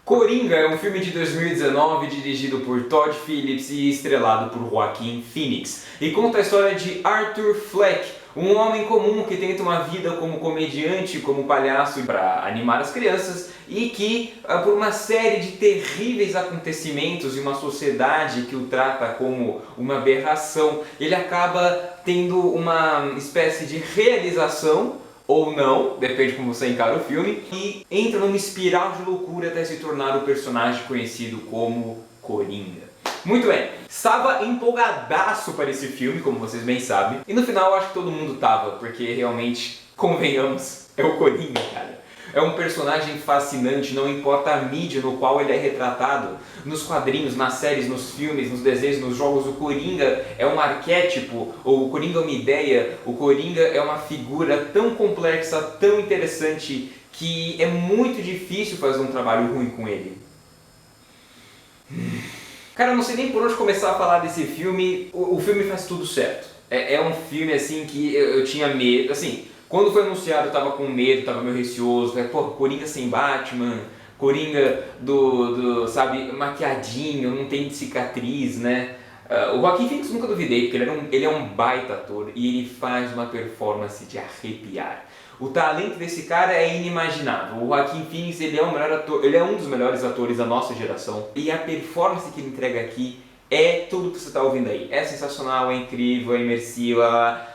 Coringa é um filme de 2019 dirigido por Todd Phillips e estrelado por Joaquin Phoenix. E conta a história de Arthur Fleck, um homem comum que tenta uma vida como comediante, como palhaço para animar as crianças e que, por uma série de terríveis acontecimentos e uma sociedade que o trata como uma aberração, ele acaba tendo uma espécie de realização, ou não, depende de como você encara o filme, e entra numa espiral de loucura até se tornar o personagem conhecido como Coringa. Muito bem, estava empolgadaço para esse filme, como vocês bem sabem, e no final eu acho que todo mundo tava, porque realmente, convenhamos, é o Coringa, cara. É um personagem fascinante, não importa a mídia no qual ele é retratado. Nos quadrinhos, nas séries, nos filmes, nos desenhos, nos jogos, o Coringa é um arquétipo, ou o Coringa é uma ideia, o Coringa é uma figura tão complexa, tão interessante, que é muito difícil fazer um trabalho ruim com ele. Cara, eu não sei nem por onde começar a falar desse filme. O filme faz tudo certo. É um filme assim que eu tinha medo, assim... Quando foi anunciado eu tava com medo, tava meio receoso, falei, pô, Coringa sem Batman, Coringa sabe, maquiadinho, não tem cicatriz, né? O Joaquin Phoenix nunca duvidei, porque ele é um baita ator e ele faz uma performance de arrepiar. O talento desse cara é inimaginável. O Joaquin Phoenix, ele é o melhor ator, ele é um dos melhores atores da nossa geração e a performance que ele entrega aqui é tudo que você está ouvindo aí. É sensacional, é incrível, é imersiva.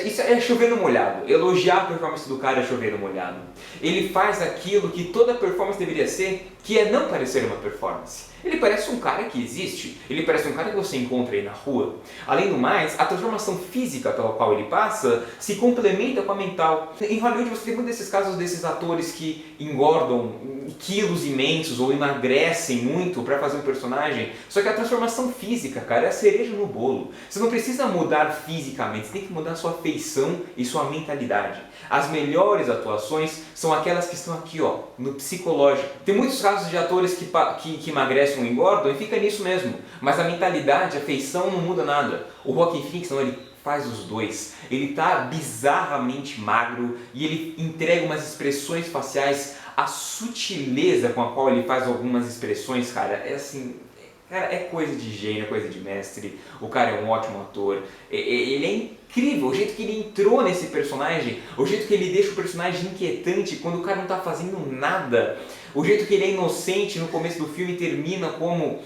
Isso é chover no molhado. Elogiar a performance do cara é chover no molhado. Ele faz aquilo que toda performance deveria ser, que é não parecer uma performance. Ele parece um cara que existe. Ele parece um cara que você encontra aí na rua. Além do mais, a transformação física pela qual ele passa se complementa com a mental. Em Hollywood você tem muitos desses casos desses atores que engordam quilos imensos ou emagrecem muito para fazer um personagem. Só que a transformação física, cara, é a cereja no bolo. Você não precisa mudar fisicamente, você tem que mudar sua feição e sua mentalidade. As melhores atuações são aquelas que estão aqui, ó, no psicológico. Tem muitos casos de atores que emagrecem ou engordam e fica nisso mesmo. Mas a mentalidade, a feição não muda nada. O Joaquin Phoenix não, ele faz os dois. Ele tá bizarramente magro e ele entrega umas expressões faciais. A sutileza com a qual ele faz algumas expressões, cara, é assim... Cara, é coisa de gênio, é coisa de mestre. O cara é um ótimo ator. Ele é incrível. O jeito que ele entrou nesse personagem, o jeito que ele deixa o personagem inquietante quando o cara não tá fazendo nada. O jeito que ele é inocente no começo do filme termina como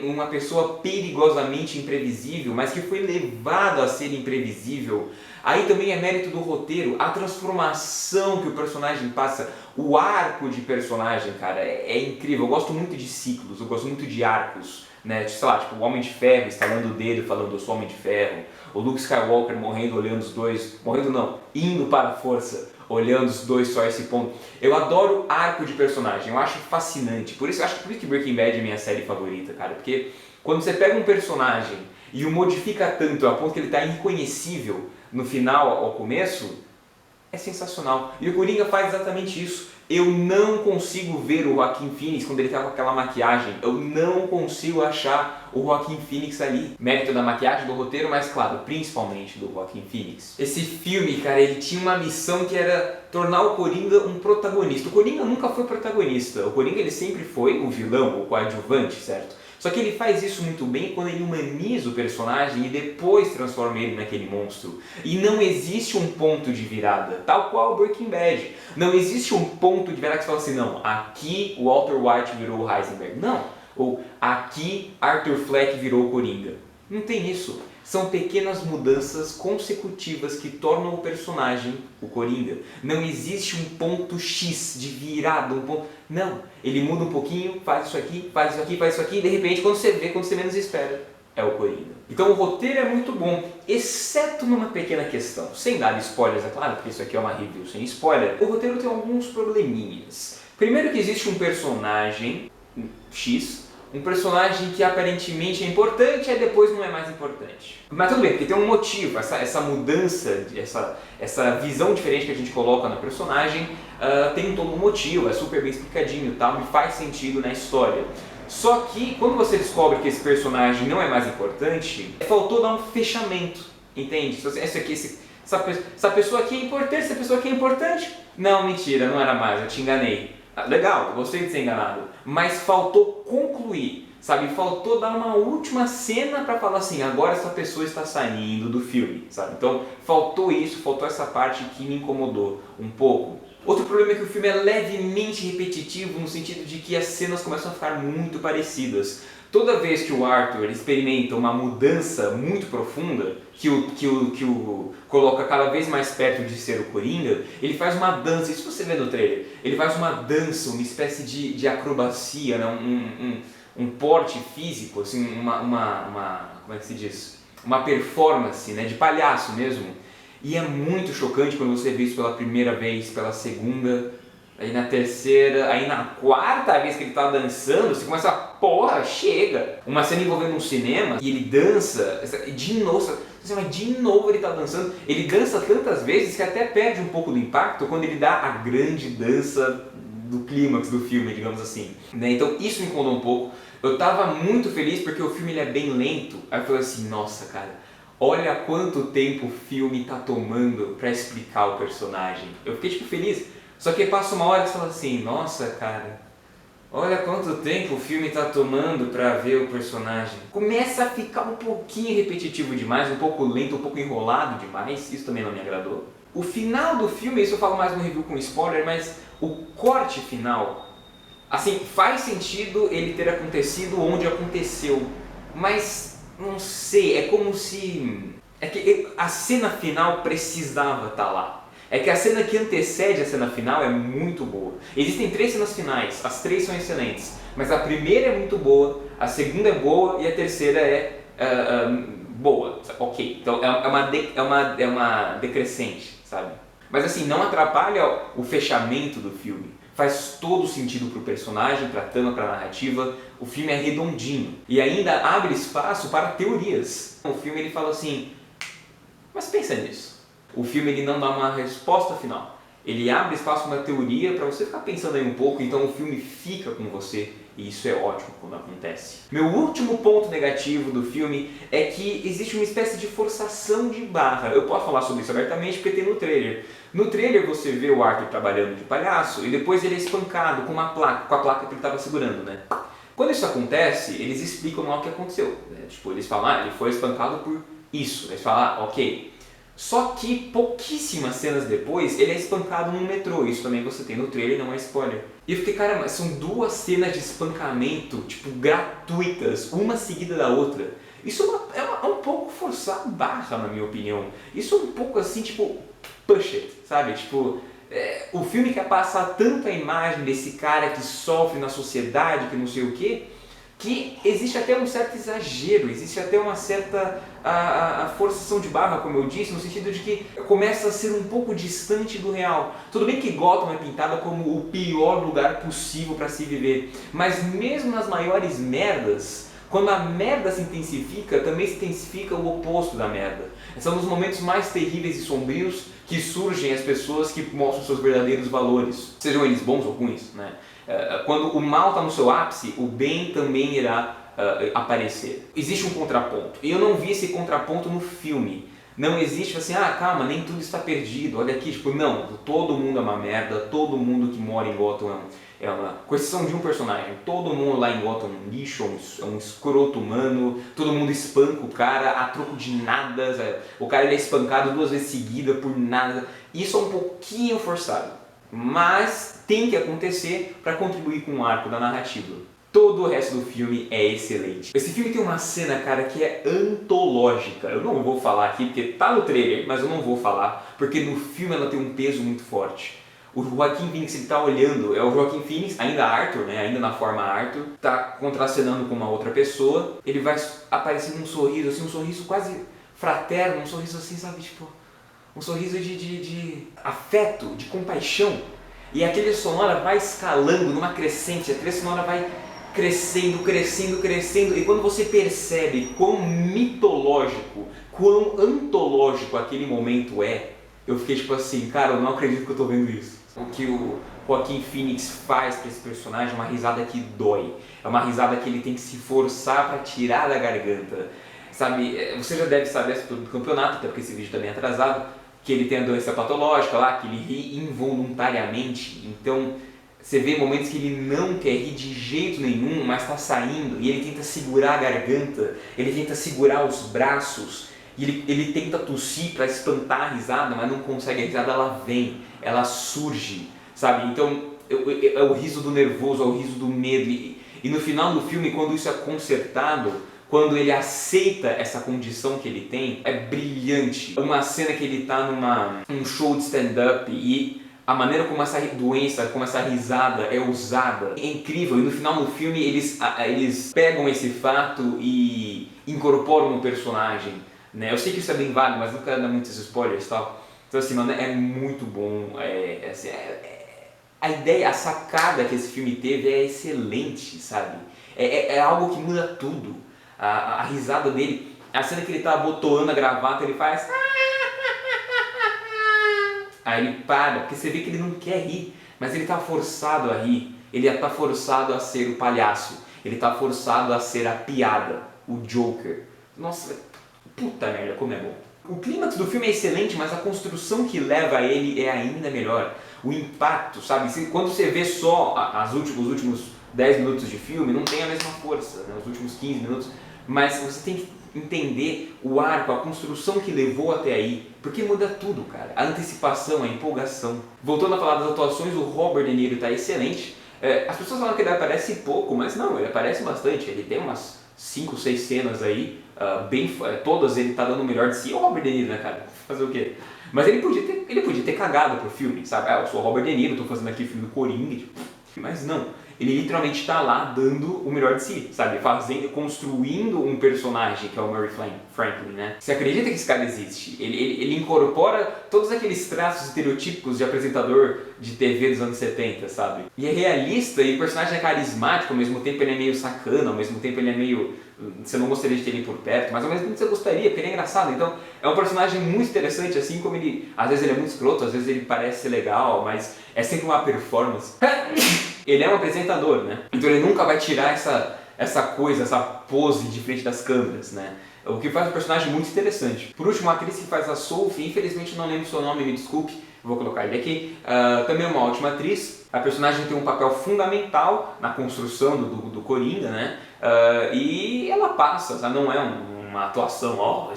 uma pessoa perigosamente imprevisível, mas que foi levado a ser imprevisível. Aí também é mérito do roteiro, a transformação que o personagem passa, o arco de personagem, cara, é incrível. Eu gosto muito de ciclos, eu gosto muito de arcos, né? Sei lá, tipo o Homem de Ferro estalando o dedo falando eu sou Homem de Ferro, o Luke Skywalker morrendo olhando os dois, morrendo não, indo para a força, olhando os dois só a esse ponto. Eu adoro arco de personagem, eu acho fascinante, por isso que Breaking Bad é minha série favorita, cara, porque quando você pega um personagem e o modifica tanto a ponto que ele está irreconhecível no final ao começo, é sensacional. E o Coringa faz exatamente isso. Eu não consigo ver o Joaquin Phoenix quando ele tá com aquela maquiagem. Eu não consigo achar o Joaquin Phoenix ali. Mérito da maquiagem, do roteiro, mas claro, principalmente do Joaquin Phoenix. Esse filme, cara, ele tinha uma missão que era tornar o Coringa um protagonista. O Coringa nunca foi protagonista. O Coringa ele sempre foi o vilão, o coadjuvante, certo? Só que ele faz isso muito bem quando ele humaniza o personagem e depois transforma ele naquele monstro. E não existe um ponto de virada, tal qual o Breaking Bad. Não existe um ponto de virada que você fala assim, não, aqui o Walter White virou o Heisenberg. Não, ou aqui Arthur Fleck virou o Coringa. Não tem isso. São pequenas mudanças consecutivas que tornam o personagem o Coringa. Não existe um ponto X de virada, um ponto... Não, ele muda um pouquinho, faz isso aqui, faz isso aqui, faz isso aqui, e de repente quando você vê, quando você menos espera, é o Coringa. Então o roteiro é muito bom, exceto numa pequena questão. Sem dar spoilers, é claro, porque isso aqui é uma review sem spoiler. O roteiro tem alguns probleminhas. Primeiro que existe um personagem X, um personagem que aparentemente é importante e depois não é mais importante. Mas tudo bem, porque tem um motivo, essa mudança, essa visão diferente que a gente coloca no personagem tem todo um motivo, é super bem explicadinho e tal, e faz sentido na história. Só que quando você descobre que esse personagem não é mais importante, faltou dar um fechamento, entende? Essa pessoa aqui é importante, essa pessoa aqui é importante? Não, mentira, não era mais, eu te enganei. Legal, eu gostei de ser enganado, mas faltou concluir, sabe? Faltou dar uma última cena pra falar assim, agora essa pessoa está saindo do filme, sabe? Então faltou isso, faltou essa parte que me incomodou um pouco. Outro problema é que o filme é levemente repetitivo no sentido de que as cenas começam a ficar muito parecidas. Toda vez que o Arthur experimenta uma mudança muito profunda, que o coloca cada vez mais perto de ser o Coringa, ele faz uma dança, isso você vê no trailer, ele faz uma dança, uma espécie de acrobacia, né? Um porte físico, assim, como é que se diz? Uma performance, né? De palhaço mesmo. E é muito chocante quando você vê isso pela primeira vez, pela segunda, aí na terceira, aí na quarta vez que ele tá dançando, você começa a, porra, chega! Uma cena envolvendo um cinema e ele dança, de novo, mas de novo ele tá dançando. Ele dança tantas vezes que até perde um pouco do impacto quando ele dá a grande dança do clímax do filme, digamos assim. Né? Então isso me incomodou um pouco. Eu tava muito feliz porque o filme ele é bem lento, aí eu falei assim, nossa cara, olha quanto tempo o filme tá tomando pra explicar o personagem. Eu fiquei tipo feliz. Só que passa uma hora e você fala assim, nossa cara, olha quanto tempo o filme tá tomando pra ver o personagem. Começa a ficar um pouquinho repetitivo demais, um pouco lento, um pouco enrolado demais, isso também não me agradou. O final do filme, isso eu falo mais no review com spoiler, mas o corte final, assim, faz sentido ele ter acontecido onde aconteceu, mas não sei, é como se... É que a cena final precisava estar lá. É que a cena que antecede a cena final é muito boa. Existem 3 cenas finais, as 3 são excelentes, mas a primeira é muito boa, a segunda é boa e a terceira é boa, ok. Então é uma decrescente, sabe? Mas assim, não atrapalha o fechamento do filme. Faz todo sentido pro personagem, pra trama, pra narrativa. O filme é redondinho e ainda abre espaço para teorias. O filme ele fala assim, mas pensa nisso. O filme ele não dá uma resposta final. Ele abre espaço para uma teoria para você ficar pensando aí um pouco, então o filme fica com você e isso é ótimo quando acontece. Meu último ponto negativo do filme é que existe uma espécie de forçação de barra. Eu posso falar sobre isso abertamente porque tem no trailer. No trailer você vê o Arthur trabalhando de palhaço e depois ele é espancado com a placa que ele estava segurando, né? Quando isso acontece, eles explicam lá o que aconteceu. Né? Tipo, eles falam, ele foi espancado por isso. Eles falam, ok. Só que pouquíssimas cenas depois ele é espancado num metrô, isso também você tem no trailer, não é spoiler. E eu fiquei, cara, são 2 cenas de espancamento, tipo, gratuitas, uma seguida da outra. Isso é um pouco forçar a barra, na minha opinião. Isso é um pouco assim, tipo, push it, sabe? Tipo, o filme quer passar tanto a imagem desse cara que sofre na sociedade, que não sei o quê, que existe até um certo exagero, existe até uma certa a forçação de barra, como eu disse, no sentido de que começa a ser um pouco distante do real. Tudo bem que Gotham é pintada como o pior lugar possível para se viver, mas mesmo nas maiores merdas, quando a merda se intensifica, também se intensifica o oposto da merda. São nos momentos mais terríveis e sombrios que surgem as pessoas que mostram seus verdadeiros valores, sejam eles bons ou ruins, né? Quando o mal está no seu ápice, o bem também irá aparecer. Existe um contraponto, e eu não vi esse contraponto no filme. Não existe assim, calma, nem tudo está perdido, olha aqui, tipo, não, todo mundo é uma merda, todo mundo que mora em Gotham é uma... Com exceção de um personagem, todo mundo lá em Gotham é um lixo, é um escroto humano, todo mundo espanca o cara a troco de nada, sabe? O cara ele é espancado 2 vezes seguida por nada, isso é um pouquinho forçado. Mas tem que acontecer para contribuir com o arco da narrativa. Todo o resto do filme é excelente. Esse filme tem uma cena, cara, que é antológica. Eu não vou falar aqui porque tá no trailer, mas eu não vou falar porque no filme ela tem um peso muito forte. O Joaquin Phoenix ele tá olhando, é o Joaquin Phoenix, ainda Arthur, né, ainda na forma Arthur, tá contracenando com uma outra pessoa. Ele vai aparecendo um sorriso, assim, um sorriso quase fraterno, um sorriso assim, sabe, tipo... Um sorriso de afeto, de compaixão. E a trilha sonora vai escalando numa crescente, a trilha sonora vai crescendo, crescendo, crescendo. E quando você percebe quão mitológico, quão antológico aquele momento é, eu fiquei tipo assim, cara, eu não acredito que eu tô vendo isso. O que o Joaquin Phoenix faz pra esse personagem é uma risada que dói. É uma risada que ele tem que se forçar pra tirar da garganta. Sabe, você já deve saber essa altura do campeonato, até porque esse vídeo também é atrasado, que ele tem a doença patológica lá, que ele ri involuntariamente. Então, Você vê momentos que ele não quer rir de jeito nenhum, mas está saindo, e ele tenta segurar a garganta, ele tenta segurar os braços, e ele tenta tossir para espantar a risada, mas não consegue, a risada ela vem, ela surge, sabe? Então é o riso do nervoso, é o riso do medo, e no final do filme, quando isso é consertado, quando ele aceita essa condição que ele tem, é brilhante. Uma cena que ele está num show de stand-up e a maneira como essa doença, como essa risada é usada é incrível. E no final do filme eles pegam esse fato e incorporam no personagem, né? Eu sei que isso é bem vago, mas não quero dar muitos spoilers e tal. Então assim, mano, é muito bom. A ideia, a sacada que esse filme teve é excelente, sabe? É algo que muda tudo. A risada dele, a cena que ele tá abotoando a gravata, ele faz... Aí ele para, porque você vê que ele não quer rir, mas ele tá forçado a rir. Ele tá forçado a ser o palhaço. Ele tá forçado a ser a piada, o Joker. Nossa, puta merda, como é bom. O clímax do filme é excelente, mas a construção que leva a ele é ainda melhor. O impacto, sabe? Quando você vê só os últimos 10 minutos de filme, não tem a mesma força, né? Os últimos 15 minutos. Mas você tem que entender o arco, a construção que levou até aí, porque muda tudo, cara. A antecipação, a empolgação. Voltando a falar das atuações, o Robert De Niro está excelente. As pessoas falam que ele aparece pouco, mas não, ele aparece bastante. Ele tem umas 5, 6 cenas aí, todas ele tá dando o melhor de si. É o Robert De Niro, né, cara? Fazer o quê? Mas ele podia ter cagado pro filme, sabe? Eu sou o Robert De Niro, tô fazendo aqui o filme do Coringa, tipo, mas não. Ele literalmente está lá dando o melhor de si, sabe? Construindo um personagem que é o Murray Franklin, né? Você acredita que esse cara existe? Ele incorpora todos aqueles traços estereotípicos de apresentador de TV dos anos 70, sabe? E é realista e o personagem é carismático, ao mesmo tempo ele é meio sacana, ao mesmo tempo ele é meio... Você não gostaria de ter ele por perto, mas ao mesmo tempo você gostaria, porque ele é engraçado. Então é um personagem muito interessante, assim como ele... Às vezes ele é muito escroto, às vezes ele parece ser legal, mas é sempre uma performance. Ele é um apresentador, né? Então ele nunca vai tirar essa coisa, essa pose de frente das câmeras, né? O que faz o personagem muito interessante. Por último, a atriz que faz a Sophie, infelizmente não lembro o seu nome, me desculpe, vou colocar ele aqui. Também é uma ótima atriz. A personagem tem um papel fundamental na construção do Coringa, né? E ela passa, sabe? Não é uma atuação,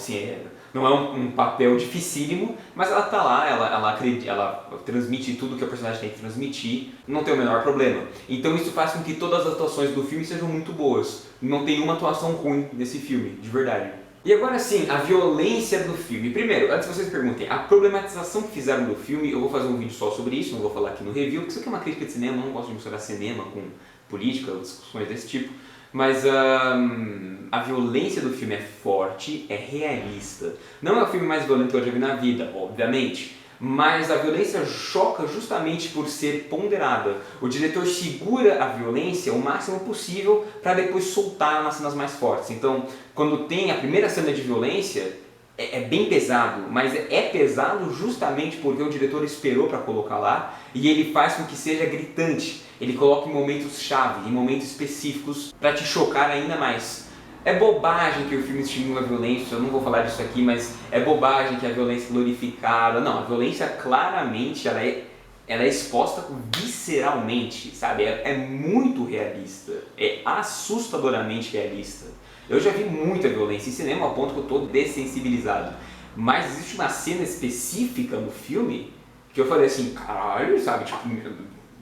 não é um papel dificílimo, mas ela tá lá, ela transmite tudo que o personagem tem que transmitir, não tem o menor problema. Então isso faz com que todas as atuações do filme sejam muito boas. Não tem uma atuação ruim nesse filme, de verdade. E agora sim, a violência do filme. Primeiro, antes que vocês perguntem, a problematização que fizeram do filme, eu vou fazer um vídeo só sobre isso, não vou falar aqui no review, porque isso aqui é uma crítica de cinema, eu não gosto de misturar cinema com política ou discussões desse tipo. Mas a violência do filme é forte, é realista. Não é o filme mais violento que eu já vi na vida, obviamente. Mas a violência choca justamente por ser ponderada. O diretor segura a violência o máximo possível para depois soltar nas cenas mais fortes. Então, quando tem a primeira cena de violência, é bem pesado, mas é pesado justamente porque o diretor esperou para colocar lá e ele faz com que seja gritante. Ele coloca em momentos-chave, em momentos específicos para te chocar ainda mais. É bobagem que o filme estimula a violência, eu não vou falar disso aqui, mas é bobagem que a violência é glorificada. Não, a violência claramente ela é exposta visceralmente, sabe? É muito realista, é assustadoramente realista. Eu já vi muita violência em cinema ao ponto que eu estou dessensibilizado. Mas existe uma cena específica no filme que eu falei assim, caralho, sabe? Tipo,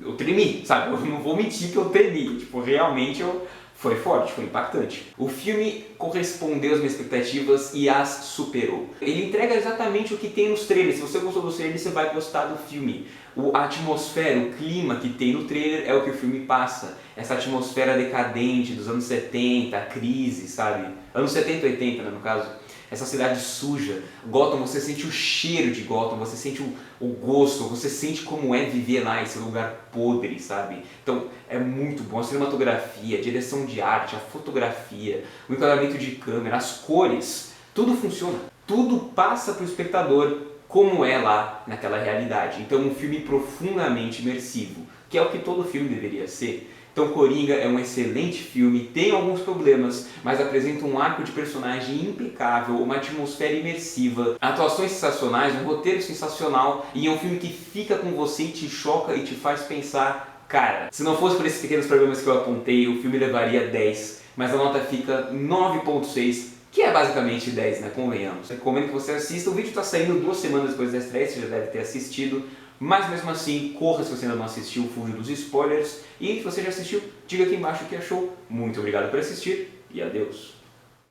eu tremi, sabe? Eu não vou mentir que eu tremi. Tipo, realmente foi forte, foi impactante. O filme correspondeu às minhas expectativas e as superou. Ele entrega exatamente o que tem nos trailers. Se você gostou dos trailers, você vai gostar do filme. A atmosfera, o clima que tem no trailer é o que o filme passa. Essa atmosfera decadente dos anos 70, a crise, sabe? Anos 70 e 80, né, no caso. Essa cidade suja. Gotham, você sente o cheiro de Gotham, você sente o gosto, você sente como é viver lá, esse lugar podre, sabe? Então é muito bom. A cinematografia, a direção de arte, a fotografia, o enquadramento de câmera, as cores, tudo funciona. Tudo passa para o espectador como é lá naquela realidade. Então um filme profundamente imersivo, que é o que todo filme deveria ser. Então Coringa é um excelente filme, tem alguns problemas, mas apresenta um arco de personagem impecável, uma atmosfera imersiva, atuações sensacionais, um roteiro sensacional e é um filme que fica com você e te choca e te faz pensar, Cara, se não fosse por esses pequenos problemas que eu apontei, o filme levaria 10, mas a nota fica 9.6, que é basicamente 10, né? Convenhamos. Recomendo que você assista, o vídeo está saindo 2 semanas depois da estreia, você já deve ter assistido, mas mesmo assim, corra se você ainda não assistiu, fuja dos spoilers, e se você já assistiu, diga aqui embaixo o que achou. Muito obrigado por assistir e adeus!